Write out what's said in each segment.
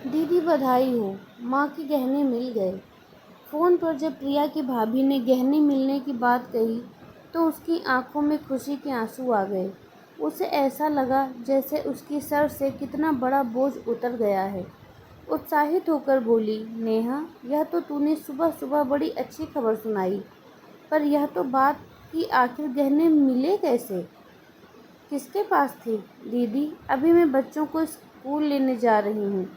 दीदी बधाई हो, माँ के गहने मिल गए। फ़ोन पर जब प्रिया की भाभी ने गहने मिलने की बात कही तो उसकी आंखों में खुशी के आंसू आ गए। उसे ऐसा लगा जैसे उसकी सर से कितना बड़ा बोझ उतर गया है। उत्साहित होकर बोली, नेहा, यह तो तूने सुबह सुबह बड़ी अच्छी खबर सुनाई, पर यह तो बात कि आखिर गहने मिले कैसे? किसके पास थी? दीदी, अभी मैं बच्चों को स्कूल लेने जा रही हूँ,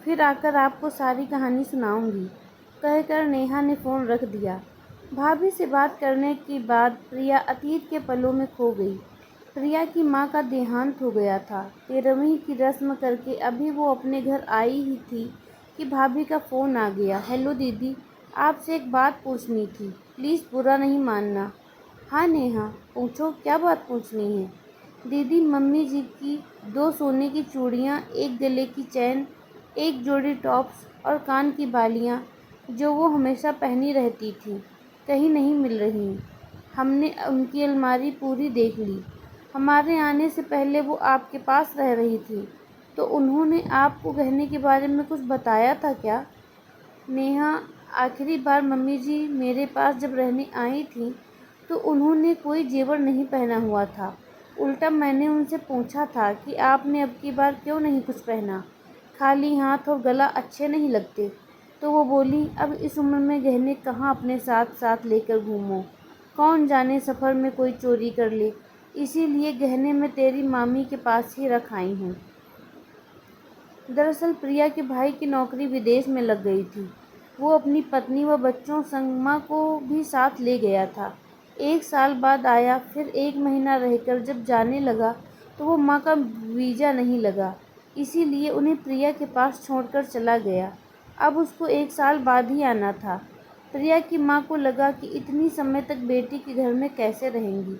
फिर आकर आपको सारी कहानी सुनाऊंगी, कहकर नेहा ने फ़ोन रख दिया। भाभी से बात करने के बाद प्रिया अतीत के पलों में खो गई। प्रिया की माँ का देहांत हो गया था। 13वीं की रस्म करके अभी वो अपने घर आई ही थी कि भाभी का फ़ोन आ गया। हेलो दीदी, आपसे एक बात पूछनी थी, प्लीज़ बुरा नहीं मानना। हाँ नेहा, पूछो, क्या बात पूछनी है? दीदी, मम्मी जी की 2 सोने की चूड़ियाँ, एक गले की चैन, एक जोड़ी टॉप्स और कान की बालियाँ जो वो हमेशा पहनी रहती थी, कहीं नहीं मिल रही। हमने उनकी अलमारी पूरी देख ली। हमारे आने से पहले वो आपके पास रह रही थी, तो उन्होंने आपको गहने के बारे में कुछ बताया था क्या? नेहा, आखिरी बार मम्मी जी मेरे पास जब रहने आई थीं तो उन्होंने कोई जेवर नहीं पहना हुआ था। उल्टा मैंने उनसे पूछा था कि आपने अब की बार क्यों नहीं कुछ पहना, खाली हाथ और गला अच्छे नहीं लगते। तो वो बोली, अब इस उम्र में गहने कहाँ अपने साथ साथ लेकर घूमो, कौन जाने सफ़र में कोई चोरी कर ले, इसीलिए गहने मैं तेरी मामी के पास ही रख आई हूँ। दरअसल प्रिया के भाई की नौकरी विदेश में लग गई थी। वो अपनी पत्नी व बच्चों संग माँ को भी साथ ले गया था। 1 साल बाद आया, फिर 1 महीना रहकर जब जाने लगा तो वो माँ का वीज़ा नहीं लगा, इसीलिए उन्हें प्रिया के पास छोड़कर चला गया। अब उसको 1 साल बाद ही आना था। प्रिया की माँ को लगा कि इतनी समय तक बेटी के घर में कैसे रहेंगी,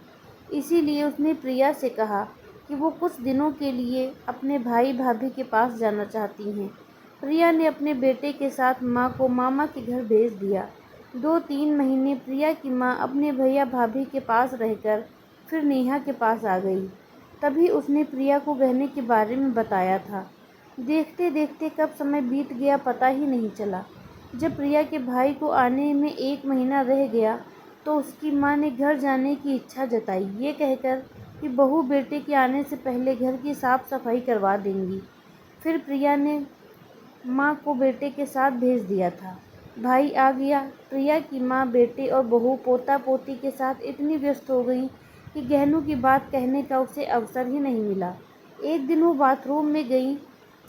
इसीलिए उसने प्रिया से कहा कि वो कुछ दिनों के लिए अपने भाई भाभी के पास जाना चाहती हैं। प्रिया ने अपने बेटे के साथ माँ को मामा के घर भेज दिया। 2-3 महीने प्रिया की माँ अपने भैया भाभी के पास रहकर फिर नेहा के पास आ गई। तभी उसने प्रिया को गहने के बारे में बताया था। देखते देखते कब समय बीत गया पता ही नहीं चला। जब प्रिया के भाई को आने में 1 महीना रह गया तो उसकी माँ ने घर जाने की इच्छा जताई, ये कहकर कि बहू बेटे के आने से पहले घर की साफ सफाई करवा देंगी। फिर प्रिया ने माँ को बेटे के साथ भेज दिया था। भाई आ गया। प्रिया की माँ बेटे और बहू पोता पोती के साथ इतनी व्यस्त हो गई कि गहनों की बात कहने का उसे अवसर ही नहीं मिला। एक दिन वो बाथरूम में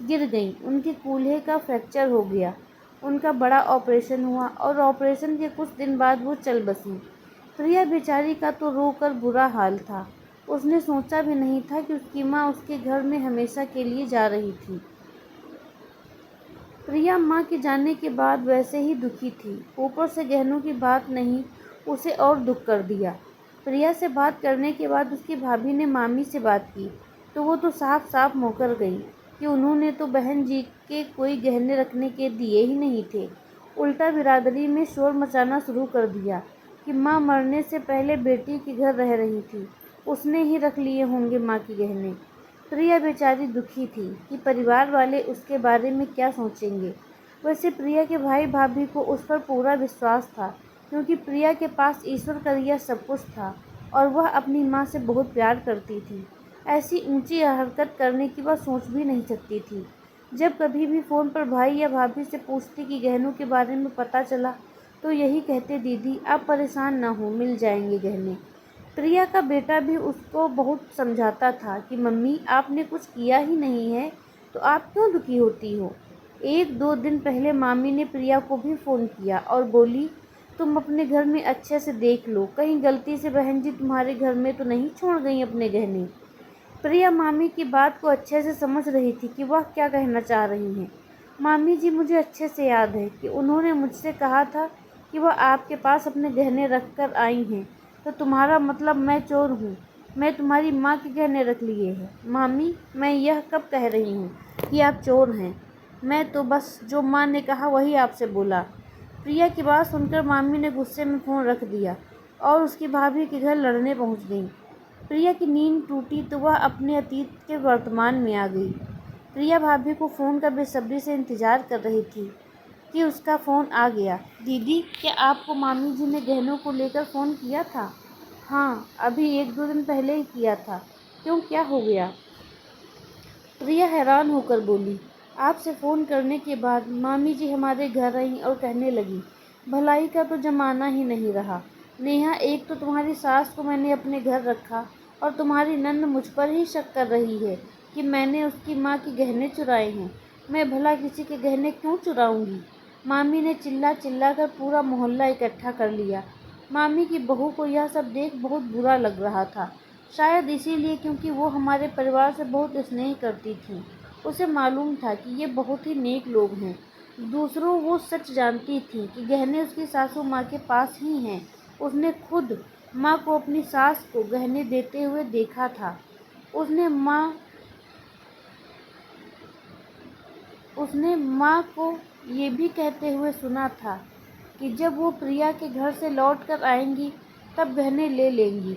गिर गई। उनके कूल्हे का फ्रैक्चर हो गया। उनका बड़ा ऑपरेशन हुआ और ऑपरेशन के कुछ दिन बाद वो चल बसी। प्रिया बेचारी का तो रोकर बुरा हाल था। उसने सोचा भी नहीं था कि उसकी माँ उसके घर में हमेशा के लिए जा रही थी। प्रिया माँ के जाने के बाद वैसे ही दुखी थी, ऊपर से गहनों की बात नहीं उसे और दुख कर दिया। प्रिया से बात करने के बाद उसकी भाभी ने मामी से बात की तो वो तो साफ साफ मुकर गई कि उन्होंने तो बहन जी के कोई गहने रखने के दिए ही नहीं थे। उल्टा बिरादरी में शोर मचाना शुरू कर दिया कि माँ मरने से पहले बेटी के घर रह रही थी, उसने ही रख लिए होंगे माँ के गहने। प्रिया बेचारी दुखी थी कि परिवार वाले उसके बारे में क्या सोचेंगे। वैसे प्रिया के भाई भाभी को उस पर पूरा विश्वास था, क्योंकि प्रिया के पास ईश्वर का दिया सब कुछ था और वह अपनी माँ से बहुत प्यार करती थी। ऐसी ऊंची हरकत करने की वह सोच भी नहीं सकती थी। जब कभी भी फ़ोन पर भाई या भाभी से पूछती कि गहनों के बारे में पता चला तो यही कहते, दीदी आप परेशान ना हो, मिल जाएंगे गहने। प्रिया का बेटा भी उसको बहुत समझाता था कि मम्मी आपने कुछ किया ही नहीं है तो आप क्यों दुखी होती हो। 1-2 दिन पहले मामी ने प्रिया को भी फ़ोन किया और बोली, तुम अपने घर में अच्छे से देख लो, कहीं गलती से बहन जी तुम्हारे घर में तो नहीं छोड़ गई अपने गहने। प्रिया मामी की बात को अच्छे से समझ रही थी कि वह क्या कहना चाह रही हैं। मामी जी, मुझे अच्छे से याद है कि उन्होंने मुझसे कहा था कि वह आपके पास अपने गहने रख कर आई हैं, तो तुम्हारा मतलब मैं चोर हूँ, मैं तुम्हारी माँ के गहने रख लिए हैं। मामी, मैं यह कब कह रही हूँ कि आप चोर हैं, मैं तो बस जो माँ ने कहा वही आपसे बोला। प्रिया की बात सुनकर मामी ने गुस्से में फ़ोन रख दिया और उसकी भाभी के घर लड़ने पहुँच गई। प्रिया की नींद टूटी तो वह अपने अतीत के वर्तमान में आ गई। प्रिया भाभी को फ़ोन का बेसब्री से इंतज़ार कर रही थी कि उसका फ़ोन आ गया। दीदी, क्या आपको मामी जी ने गहनों को लेकर फ़ोन किया था? हाँ, अभी 1-2 दिन पहले ही किया था। क्यों, क्या हो गया? प्रिया हैरान होकर बोली, आपसे फ़ोन करने के बाद मामी जी हमारे घर आईं और कहने लगीं, भलाई का तो ज़माना ही नहीं रहा। नेहा, एक तो तुम्हारी सास को मैंने अपने घर रखा और तुम्हारी नंद मुझ पर ही शक कर रही है कि मैंने उसकी माँ के गहने चुराए हैं। मैं भला किसी के गहने क्यों चुराऊँगी? मामी ने चिल्ला चिल्ला कर पूरा मोहल्ला इकट्ठा कर लिया। मामी की बहू को यह सब देख बहुत बुरा लग रहा था। शायद इसीलिए, क्योंकि वो हमारे परिवार से बहुत स्नेह करती थी। उसे मालूम था कि ये बहुत ही नेक लोग हैं। दूसरों, वो सच जानती थी कि गहने उसकी सासू माँ के पास ही हैं। उसने खुद माँ को अपनी सास को गहने देते हुए देखा था। उसने माँ को ये भी कहते हुए सुना था कि जब वो प्रिया के घर से लौट कर आएंगी तब गहने ले लेंगी।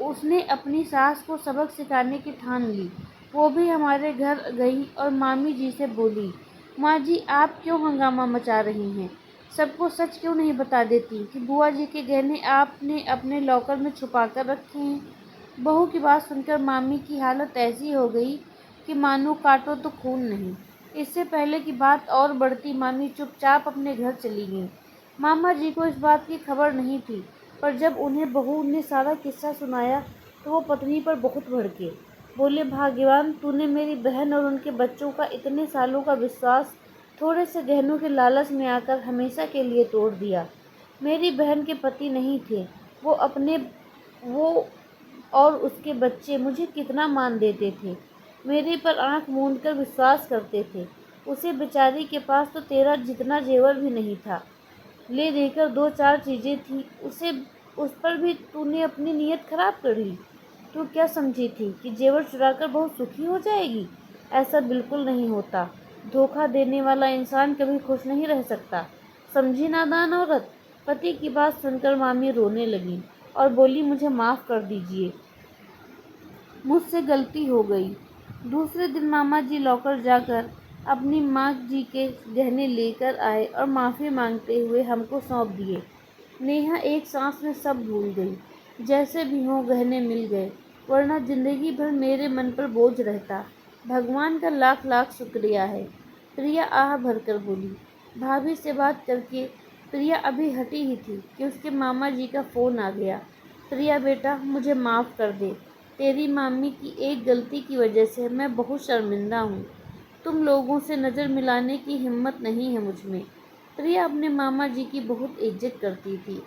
उसने अपनी सास को सबक सिखाने की ठान ली। वो भी हमारे घर गई और मामी जी से बोली, माँ जी, आप क्यों हंगामा मचा रही हैं? सबको सच क्यों नहीं बता देती कि बुआ जी के गहने आपने अपने लॉकर में छुपा कर रखे हैं? बहू की बात सुनकर मामी की हालत ऐसी हो गई कि मानो काटो तो खून नहीं। इससे पहले कि बात और बढ़ती, मामी चुपचाप अपने घर चली गईं। मामा जी को इस बात की खबर नहीं थी, पर जब उन्हें बहू ने सारा किस्सा सुनाया तो वो पत्नी पर बहुत भड़के। बोले, भाग्यवान तूने मेरी बहन और उनके बच्चों का इतने सालों का विश्वास थोड़े से गहनों के लालच में आकर हमेशा के लिए तोड़ दिया। मेरी बहन के पति नहीं थे, वो और उसके बच्चे मुझे कितना मान देते थे, मेरे पर आंख मूंद कर विश्वास करते थे। उसे बेचारी के पास तो तेरा जितना जेवर भी नहीं था। ले देकर 2-4 चीज़ें थी, उस पर भी तूने अपनी नीयत खराब कर ली। तू क्या समझी थी कि जेवर चुराकर बहुत सुखी हो जाएगी? ऐसा बिल्कुल नहीं होता। धोखा देने वाला इंसान कभी खुश नहीं रह सकता। समझी नादान औरत? पति की बात सुनकर मामी रोने लगी और बोली, मुझे माफ़ कर दीजिए, मुझसे गलती हो गई। दूसरे दिन मामा जी लौकर जाकर अपनी माँ जी के गहने लेकर आए और माफ़ी मांगते हुए हमको सौंप दिए। नेहा एक सांस में सब भूल गई। जैसे भी हो गहने मिल गए, वरना जिंदगी भर मेरे मन पर बोझ रहता। भगवान का लाख लाख शुक्रिया है। प्रिया आह भरकर बोली। भाभी से बात करके प्रिया अभी हटी ही थी कि उसके मामा जी का फ़ोन आ गया। प्रिया बेटा, मुझे माफ़ कर दे। तेरी मामी की एक गलती की वजह से मैं बहुत शर्मिंदा हूँ। तुम लोगों से नज़र मिलाने की हिम्मत नहीं है मुझ में। प्रिया अपने मामा जी की बहुत इज्जत करती थी,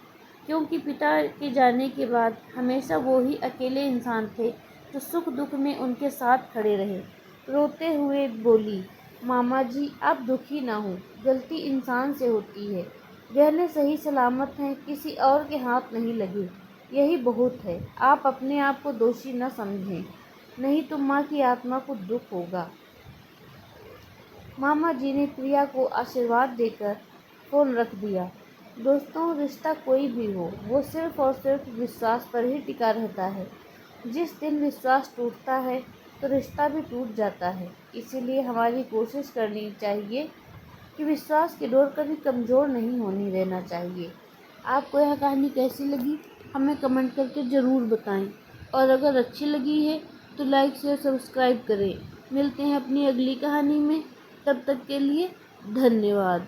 क्योंकि पिता के जाने के बाद हमेशा वो ही अकेले इंसान थे जो सुख दुख में उनके साथ खड़े रहे। रोते हुए बोली, मामा जी, आप दुखी ना हो, गलती इंसान से होती है। गहने सही सलामत हैं, किसी और के हाथ नहीं लगे, यही बहुत है। आप अपने आप को दोषी न समझें, नहीं तो माँ की आत्मा को दुख होगा। मामा जी ने प्रिया को आशीर्वाद देकर फ़ोन रख दिया। दोस्तों, रिश्ता कोई भी हो, वो सिर्फ़ और सिर्फ विश्वास पर ही टिका रहता है। जिस दिन विश्वास टूटता है तो रिश्ता भी टूट जाता है। इसीलिए हमारी कोशिश करनी चाहिए कि विश्वास की डोर कभी कमज़ोर नहीं होने देना चाहिए। आपको यह कहानी कैसी लगी, हमें कमेंट करके ज़रूर बताएं, और अगर अच्छी लगी है तो लाइक शेयर सब्सक्राइब करें। मिलते हैं अपनी अगली कहानी में, तब तक के लिए धन्यवाद।